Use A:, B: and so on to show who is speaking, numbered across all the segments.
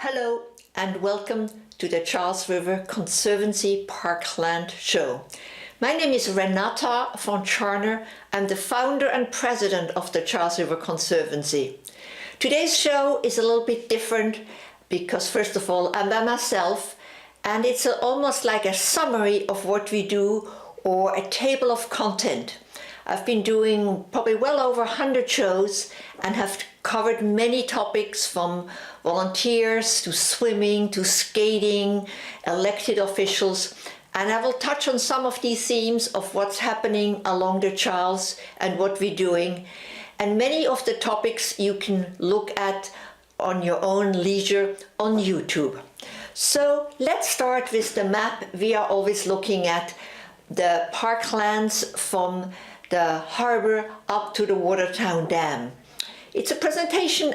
A: Hello and welcome to the Charles River Conservancy Parkland Show. My name is Renata von Tscharner. I'm the founder and president of the Charles River Conservancy. Today's show is a little bit different because, first of all, I'm by myself, and it's almost like a summary of what we do or a table of content. I've been doing probably well over 100 shows and have covered many topics from volunteers to swimming to skating, elected officials, and I will touch on some of these themes of what's happening along the Charles and what we're doing. And many of the topics you can look at on your own leisure on YouTube. So let's start with the map. We are always looking at the parklands from the harbor up to the Watertown Dam. It's a presentation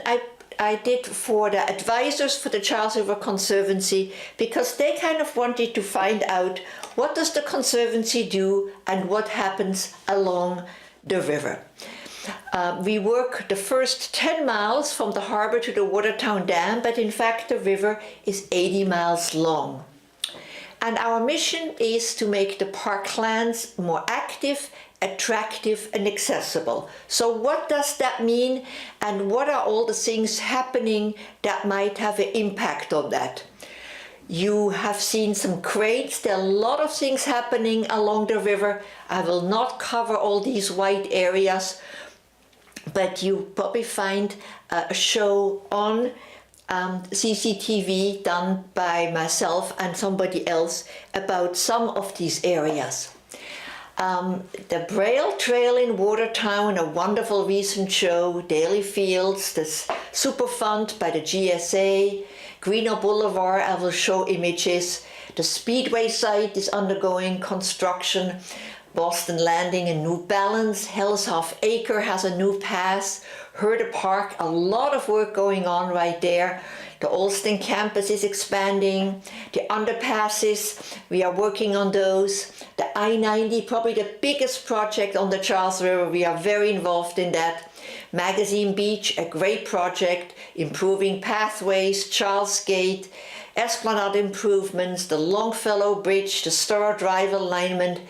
A: I did for the advisors for the Charles River Conservancy because they kind of wanted to find out what does the Conservancy do and what happens along the river. We work the first 10 miles from the harbor to the Watertown Dam, but in fact the river is 80 miles long. And our mission is to make the parklands more active, attractive and accessible. So what does that mean, and what are all the things happening that might have an impact on that? You have seen some cranes. There are a lot of things happening along the river. I will not cover all these white areas, but you probably find a show on CCTV done by myself and somebody else about some of these areas. The Braille Trail in Watertown, a wonderful recent show, Daily Fields, this Superfund by the GSA, Greener Boulevard, I will show images. The Speedway site is undergoing construction. Boston Landing and New Balance, Hell's Half Acre has a new pass, Herder Park, a lot of work going on right there. The Alston campus is expanding, the underpasses, we are working on those. The I-90, probably the biggest project on the Charles River, we are very involved in that. Magazine Beach, a great project, improving pathways, Charles Gate, Esplanade improvements, the Longfellow Bridge, the Star Drive alignment,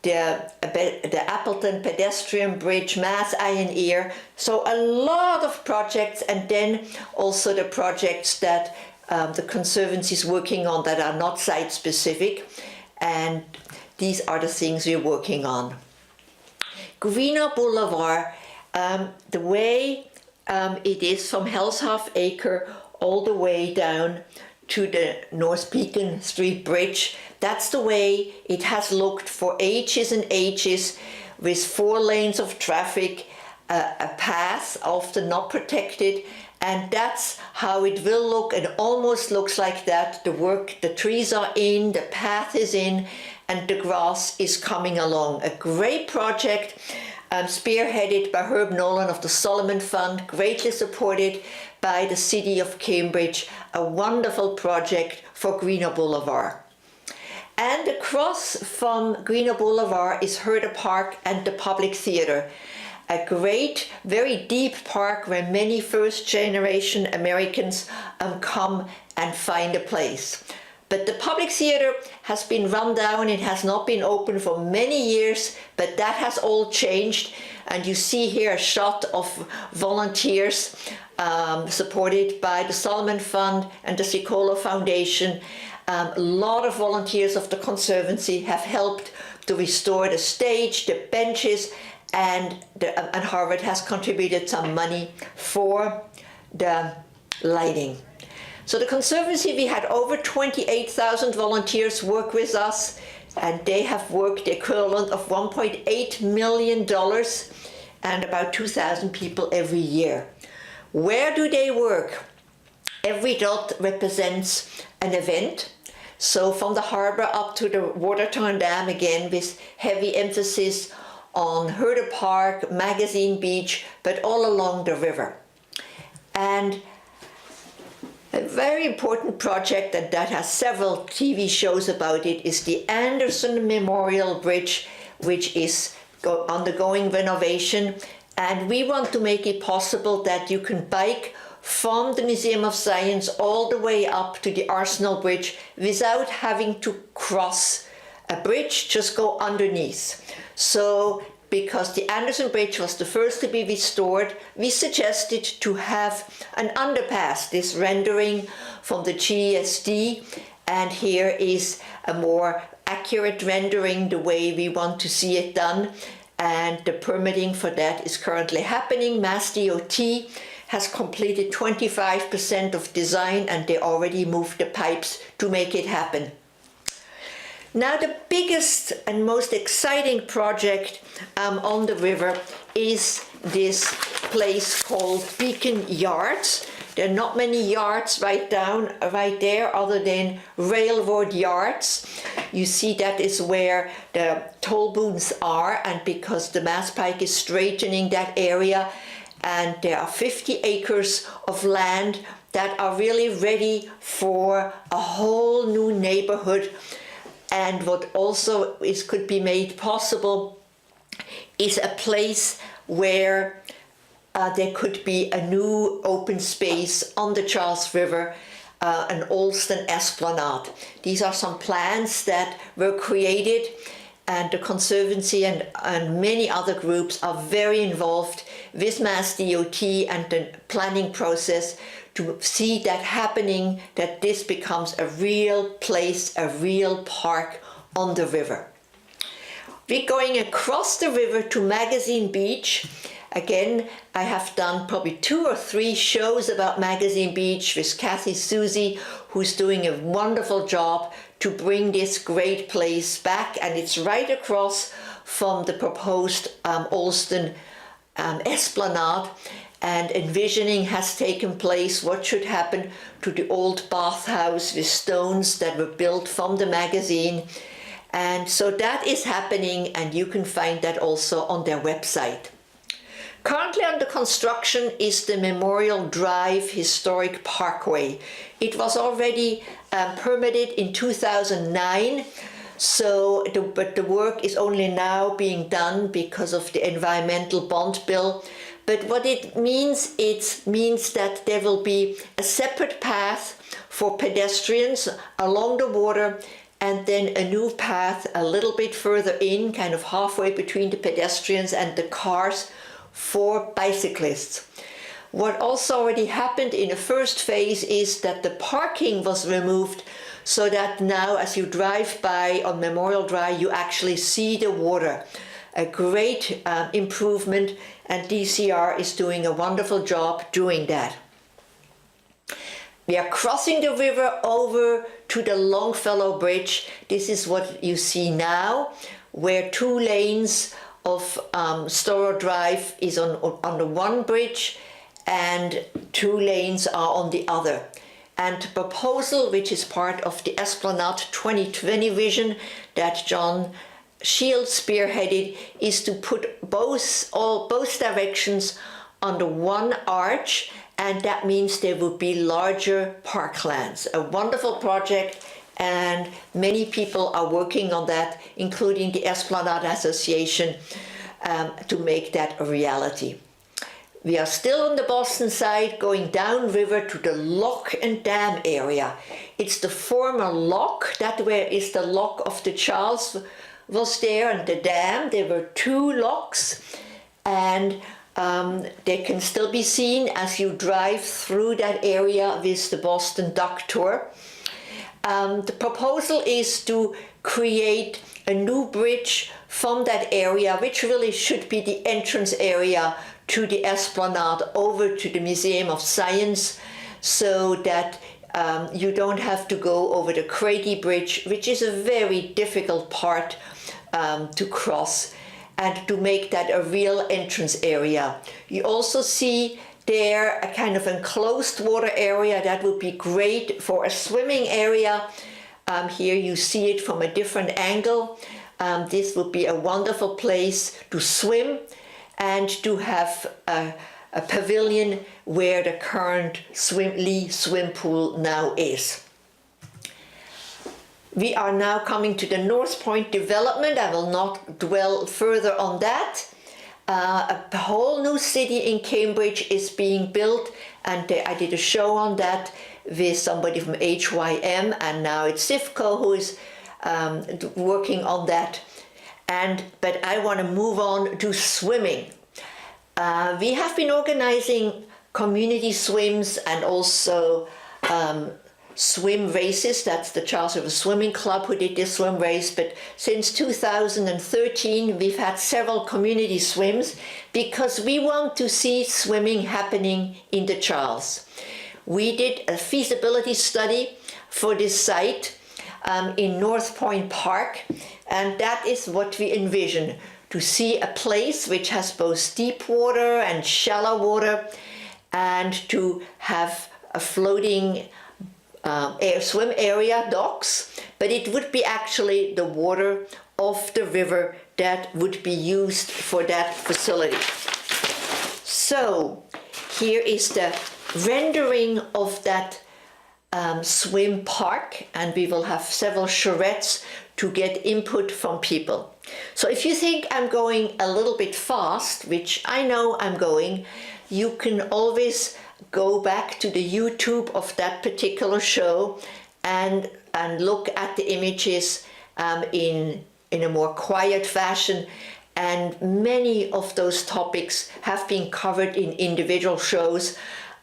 A: the Appleton pedestrian bridge, Mass Iron Ear. So a lot of projects, and then also the projects that the Conservancy is working on that are not site specific, and these are the things we're working on. Greener Boulevard, the way it is from Hell's Half Acre all the way down to the North Beacon Street Bridge. That's the way it has looked for ages and ages, with 4 lanes of traffic, a path often not protected, and that's how it will look. It almost looks like that. The trees are in, the path is in, and the grass is coming along. A great project, spearheaded by Herb Nolan of the Solomon Fund, greatly supported by the City of Cambridge, a wonderful project for Greener Boulevard. And across from Greener Boulevard is Herder Park and the Public Theater, a great, very deep park where many first-generation Americans come and find a place. But the Public Theater has been run down. It has not been open for many years, but that has all changed. And you see here a shot of volunteers supported by the Solomon Fund and the Ciccolo Foundation. A lot of volunteers of the Conservancy have helped to restore the stage, the benches, and Harvard has contributed some money for the lighting. So the Conservancy, we had over 28,000 volunteers work with us, and they have worked the equivalent of $1.8 million and about 2,000 people every year. Where do they work? Every dot represents an event. So from the harbor up to the Watertown Dam, again with heavy emphasis on Herder Park, Magazine Beach, but all along the river. And a very important project that has several TV shows about it is the Anderson Memorial Bridge, which is undergoing renovation. And we want to make it possible that you can bike from the Museum of Science all the way up to the Arsenal Bridge without having to cross a bridge, just go underneath. So because the Anderson Bridge was the first to be restored, we suggested to have an underpass, this rendering from the GSD, and here is a more accurate rendering the way we want to see it done, and the permitting for that is currently happening. Mass DOT has completed 25% of design and they already moved the pipes to make it happen. Now the biggest and most exciting project on the river is this place called Beacon Yards. There are not many yards right there other than railroad yards. You see that is where the toll booths are, and because the Mass Pike is straightening that area, and there are 50 acres of land that are really ready for a whole new neighborhood. And what also could be made possible is a place where there could be a new open space on the Charles River, an Alston Esplanade. These are some plans that were created, and the Conservancy and many other groups are very involved with Mass DOT and the planning process to see that happening, that this becomes a real place, a real park on the river. We're going across the river to Magazine Beach. Again, I have done probably 2 or 3 shows about Magazine Beach with Kathy Susie, who's doing a wonderful job to bring this great place back, and it's right across from the proposed Alston Esplanade, and envisioning has taken place what should happen to the old bathhouse with stones that were built from the magazine. And so that is happening, and you can find that also on their website. Currently under construction is the Memorial Drive Historic Parkway. It was already permitted in 2009, but the work is only now being done because of the environmental bond bill. But what it means that there will be a separate path for pedestrians along the water, and then a new path a little bit further in, kind of halfway between the pedestrians and the cars, for bicyclists. What also already happened in the first phase is that the parking was removed, so that now as you drive by on Memorial Drive, you actually see the water. A great improvement, and DCR is doing a wonderful job doing that. We are crossing the river over to the Longfellow Bridge. This is what you see now, where 2 lanes of Storrow Drive is on the one bridge and 2 lanes are on the other. And the proposal, which is part of the Esplanade 2020 vision that John Shields spearheaded, is to put both directions under one arch, and that means there will be larger parklands. A wonderful project, and many people are working on that, including the Esplanade Association, to make that a reality. We are still on the Boston side, going downriver to the lock and dam area. It's the former lock, that where is the lock of the Charles was there, and the dam. There were 2 locks, and they can still be seen as you drive through that area with the Boston Duck Tour. The proposal is to create a new bridge from that area, which really should be the entrance area to the Esplanade over to the Museum of Science, so that you don't have to go over the Craigie Bridge, which is a very difficult part to cross, and to make that a real entrance area. You also see there a kind of enclosed water area that would be great for a swimming area. Here you see it from a different angle. This would be a wonderful place to swim and to have a pavilion where the current Lee swim pool now is. We are now coming to the North Point development. I will not dwell further on that. A whole new city in Cambridge is being built, and I did a show on that with somebody from HYM, and now it's Sifco who is working on that. But I want to move on to swimming. We have been organizing community swims and also swim races. That's the Charles River Swimming Club who did this swim race. But since 2013, we've had several community swims because we want to see swimming happening in the Charles. We did a feasibility study for this site in North Point Park, and that is what we envision, to see a place which has both deep water and shallow water, and to have a floating swim area, docks, but it would be actually the water of the river that would be used for that facility. So here is the rendering of that swim park, and we will have several charrettes to get input from people. So if you think I'm going a little bit fast, which I know I'm going, you can always go back to the YouTube of that particular show and look at the images in a more quiet fashion. And many of those topics have been covered in individual shows,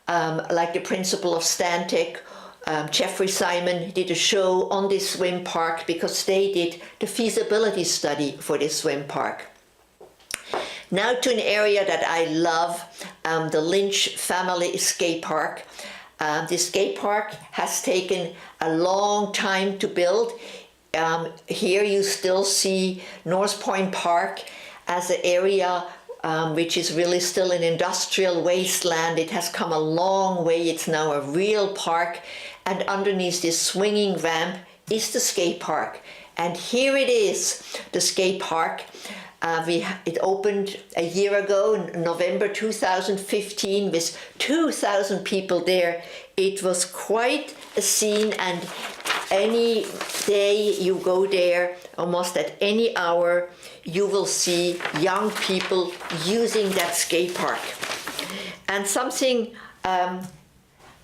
A: like the principle of Stantec. Jeffrey Simon did a show on this swim park because they did the feasibility study for this swim park. Now to an area that I love, the Lynch family skate park. This skate park has taken a long time to build. Here you still see North Point Park as an area which is really still an industrial wasteland. It has come a long way. It's now a real park. And underneath this swinging ramp is the skate park. And here it is, the skate park. It opened a year ago, in November 2015, with 2,000 people there. It was quite a scene, and any day you go there, almost at any hour, you will see young people using that skate park. And something,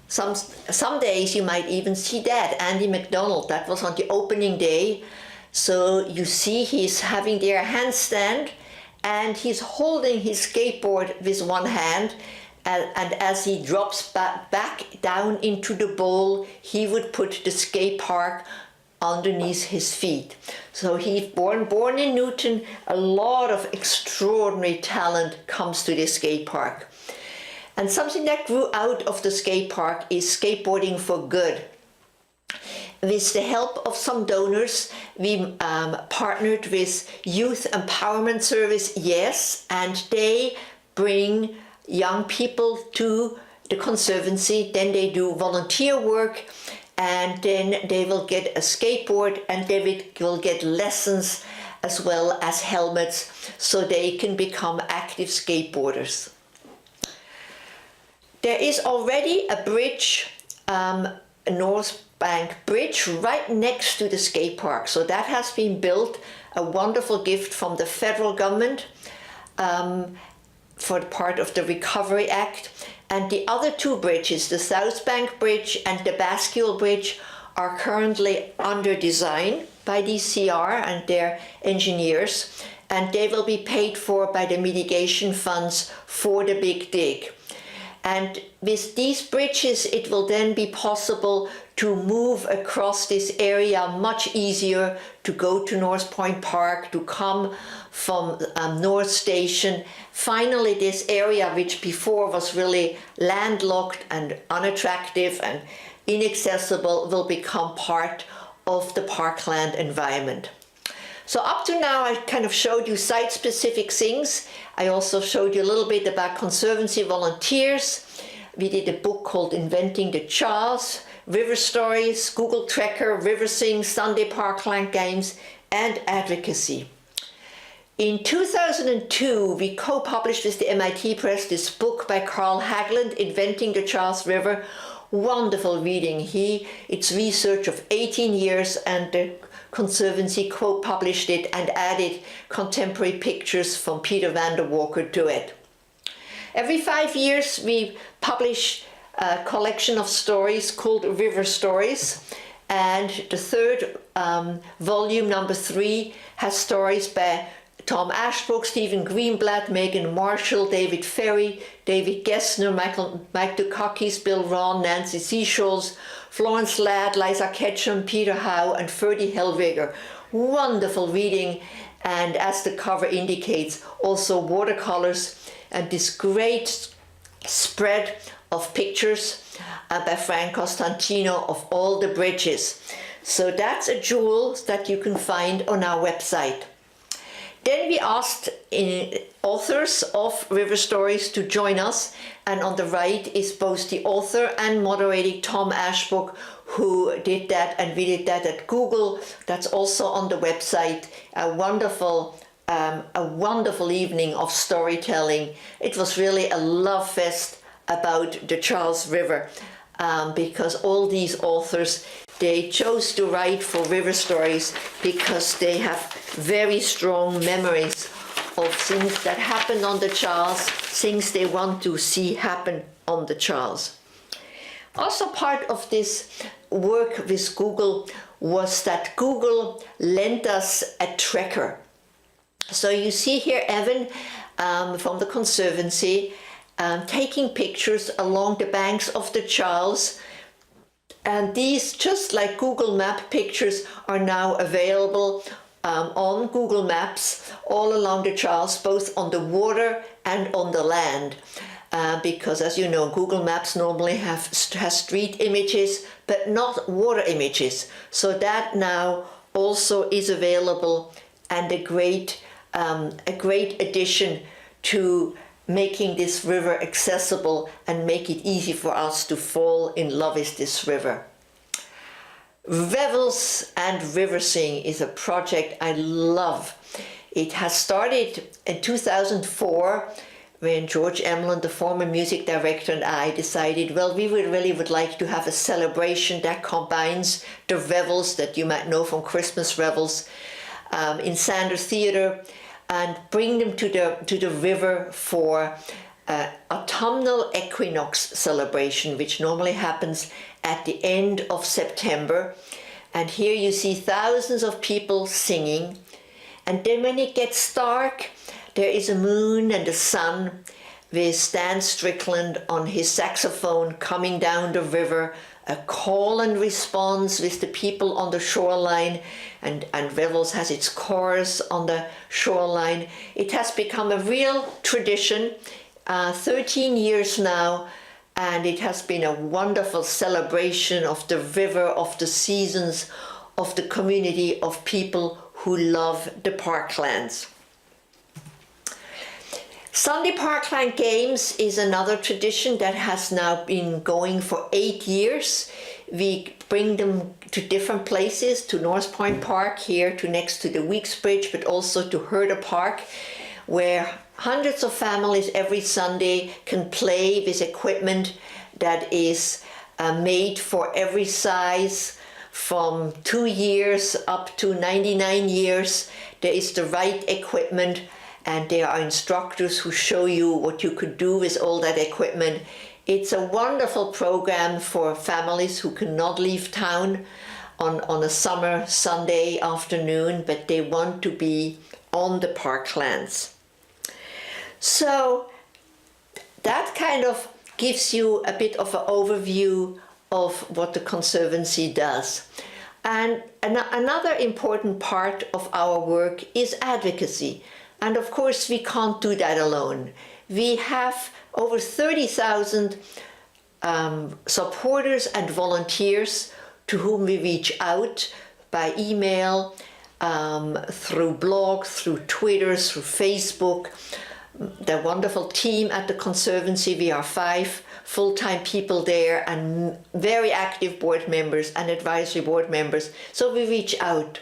A: some days you might even see that, Andy McDonald, that was on the opening day. So you see he's having there a handstand, and he's holding his skateboard with one hand, and as he drops back down into the bowl, he would put the skate park underneath his feet. So he's born in Newton. A lot of extraordinary talent comes to this skate park. And something that grew out of the skate park is skateboarding for good. With the help of some donors, we partnered with Youth Empowerment Service, yes, and they bring young people to the Conservancy. Then they do volunteer work, and then they will get a skateboard, and they will get lessons as well as helmets, so they can become active skateboarders. There is already a bridge, North Bank Bridge, right next to the skate park. So that has been built, a wonderful gift from the federal government for part of the Recovery Act. And the other two bridges, the South Bank Bridge and the Bascule Bridge, are currently under design by DCR and their engineers, and they will be paid for by the mitigation funds for the Big Dig. And with these bridges, it will then be possible to move across this area much easier, to go to North Point Park, to come from North Station. Finally, this area, which before was really landlocked and unattractive and inaccessible, will become part of the parkland environment. So up to now, I kind of showed you site-specific things. I also showed you a little bit about Conservancy volunteers. We did a book called Inventing the Charles, River Stories, Google Tracker, River Sing, Sunday Parkland Games, and Advocacy. In 2002, we co-published with the MIT Press this book by Carl Haglund, Inventing the Charles River. Wonderful reading. It's research of 18 years, and the Conservancy co-published it and added contemporary pictures from Peter van der Walker to it. Every 5 years we publish a collection of stories called River Stories, and the third volume, number 3, has stories by Tom Ashbrook, Stephen Greenblatt, Megan Marshall, David Ferry, David Gessner, Mike Dukakis, Bill Ron, Nancy Seasholes, Florence Ladd, Liza Ketchum, Peter Howe, and Ferdy Hellweger. Wonderful reading, and as the cover indicates, also watercolors and this great spread of pictures by Frank Costantino of all the bridges. So that's a jewel that you can find on our website. Then we asked authors of River Stories to join us, and on the right is both the author and moderator Tom Ashbrook, who did that, and we did that at Google. That's also on the website. A wonderful evening of storytelling. It was really a love fest about the Charles River, because all these authors, they chose to write for River Stories because they have very strong memories of things that happened on the Charles, things they want to see happen on the Charles. Also part of this work with Google was that Google lent us a tracker. So you see here Evan from the Conservancy taking pictures along the banks of the Charles. And these, just like Google Map pictures, are now available on Google Maps all along the Charles, both on the water and on the land. Because as you know, Google Maps normally has street images, but not water images. So that now also is available, and a great addition to making this river accessible and make it easy for us to fall in love with this river. Revels and River Sing is a project I love. It has started in 2004 when George Emlyn, the former music director, and I decided, well, we really would like to have a celebration that combines the revels that you might know from Christmas revels in Sander Theatre, and bring them to the river for autumnal equinox celebration, which normally happens at the end of September. And here you see thousands of people singing. And then when it gets dark, there is a moon and a sun with Stan Strickland on his saxophone coming down the river, a call and response with the people on the shoreline, and Revels has its chorus on the shoreline. It has become a real tradition, 13 years now, and it has been a wonderful celebration of the river, of the seasons, of the community of people who love the parklands. Sunday Parkland Games is another tradition that has now been going for 8 years. We bring them to different places, to North Point Park here, to next to the Weeks Bridge, but also to Herder Park, where hundreds of families every Sunday can play with equipment that is made for every size, from 2 years up to 99 years. There is the right equipment, and there are instructors who show you what you could do with all that equipment. It's a wonderful program for families who cannot leave town on a summer Sunday afternoon, but they want to be on the parklands. So that kind of gives you a bit of an overview of what the Conservancy does. And another important part of our work is advocacy. And of course, we can't do that alone. We have over 30,000 supporters and volunteers to whom we reach out by email, through blog, through Twitter, through Facebook. The wonderful team at the Conservancy, we are 5 full-time people there and very active board members and advisory board members, so we reach out.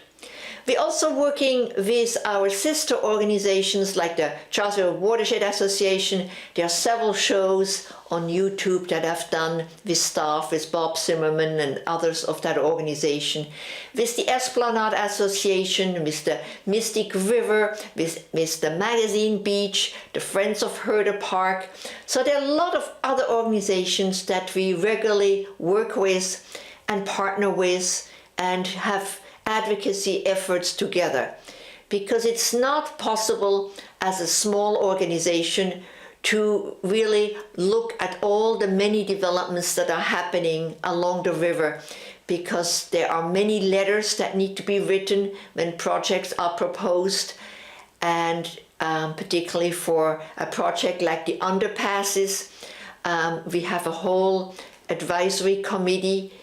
A: We're also working with our sister organizations like the Charles River Watershed Association. There are several shows on YouTube that I've done with staff, with Bob Zimmerman and others of that organization, with the Esplanade Association, with the Mystic River, with the Magazine Beach, the Friends of Herder Park. So there are a lot of other organizations that we regularly work with and partner with and have advocacy efforts together, because it's not possible as a small organization to really look at all the many developments that are happening along the river, because there are many letters that need to be written when projects are proposed, and particularly for a project like the underpasses, we have a whole advisory committee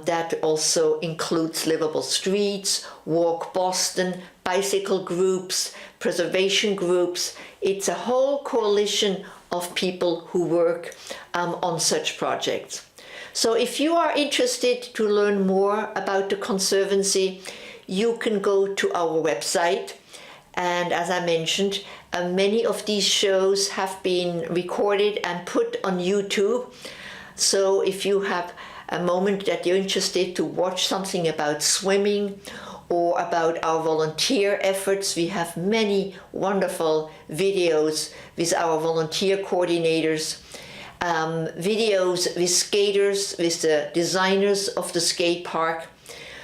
A: that also includes livable streets, Walk Boston, bicycle groups, preservation groups. It's a whole coalition of people who work on such projects. So if you are interested to learn more about the Conservancy, you can go to our website. And as I mentioned, many of these shows have been recorded and put on YouTube. So if you have a moment that you're interested to watch something about swimming or about our volunteer efforts, we have many wonderful videos with our volunteer coordinators, videos with skaters, with the designers of the skate park.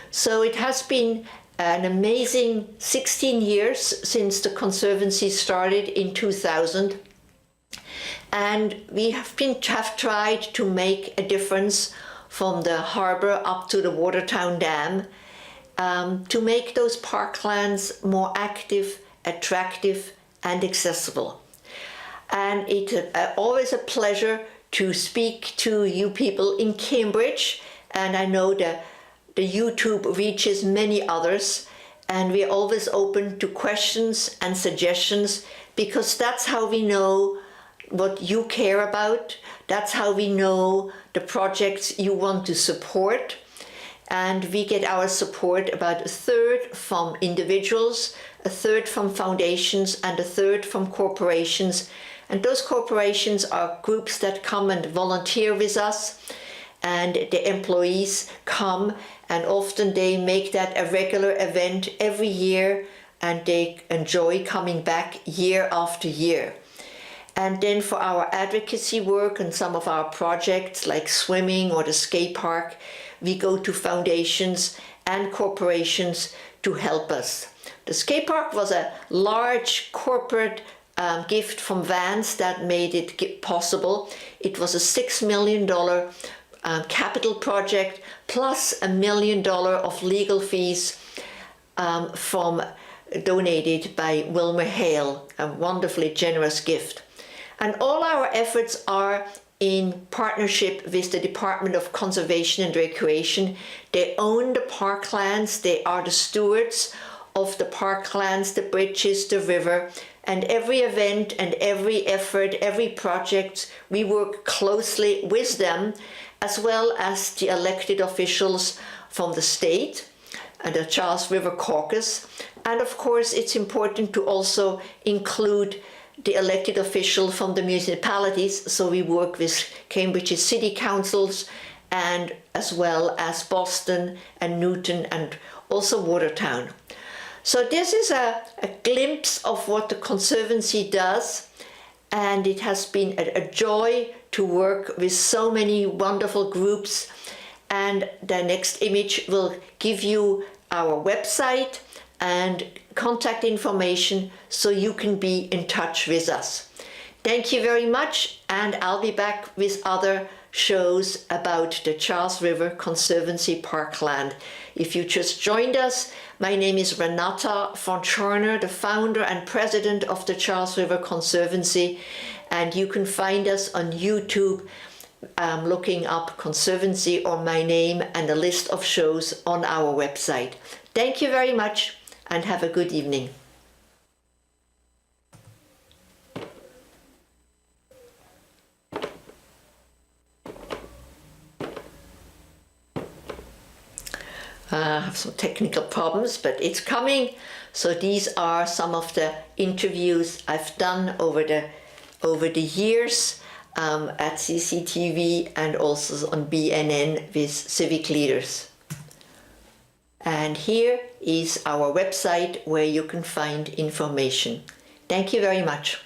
A: So it has been an amazing 16 years since the Conservancy started in 2000. And we have tried to make a difference from the harbor up to the Watertown Dam, to make those parklands more active, attractive, and accessible. And it's always a pleasure to speak to you people in Cambridge, and I know that the YouTube reaches many others, and we're always open to questions and suggestions, because that's how we know what you care about. That's how we know the projects you want to support. And we get our support about a third from individuals, a third from foundations, and a third from corporations. And those corporations are groups that come and volunteer with us, and the employees come, and often they make that a regular event every year, and they enjoy coming back year after year. And then for our advocacy work and some of our projects like swimming or the skate park, we go to foundations and corporations to help us. The skate park was a large corporate gift from Vans that made it possible. It was a $6 million capital project plus $1 million of legal fees from donated by Wilmer Hale, a wonderfully generous gift. And all our efforts are in partnership with the Department of Conservation and Recreation. They own the parklands, they are the stewards of the parklands, the bridges, the river, and every event and every effort, every project, we work closely with them, as well as the elected officials from the state and the Charles River Caucus. And of course, it's important to also include the elected official from the municipalities. So we work with Cambridge's city councils, and as well as Boston and Newton and also Watertown. So this is a glimpse of what the Conservancy does, and it has been a joy to work with so many wonderful groups. And the next image will give you our website and contact information so you can be in touch with us. Thank you very much, and I'll be back with other shows about the Charles River Conservancy Parkland. If you just joined us, my name is Renata von Tscharner, the founder and president of the Charles River Conservancy, and you can find us on YouTube looking up Conservancy or my name and a list of shows on our website. Thank you very much, and have a good evening. have some technical problems, but it's coming. So these are some of the interviews I've done over the years at CCTV and also on BNN with civic leaders. And here is our website where you can find information. Thank you very much.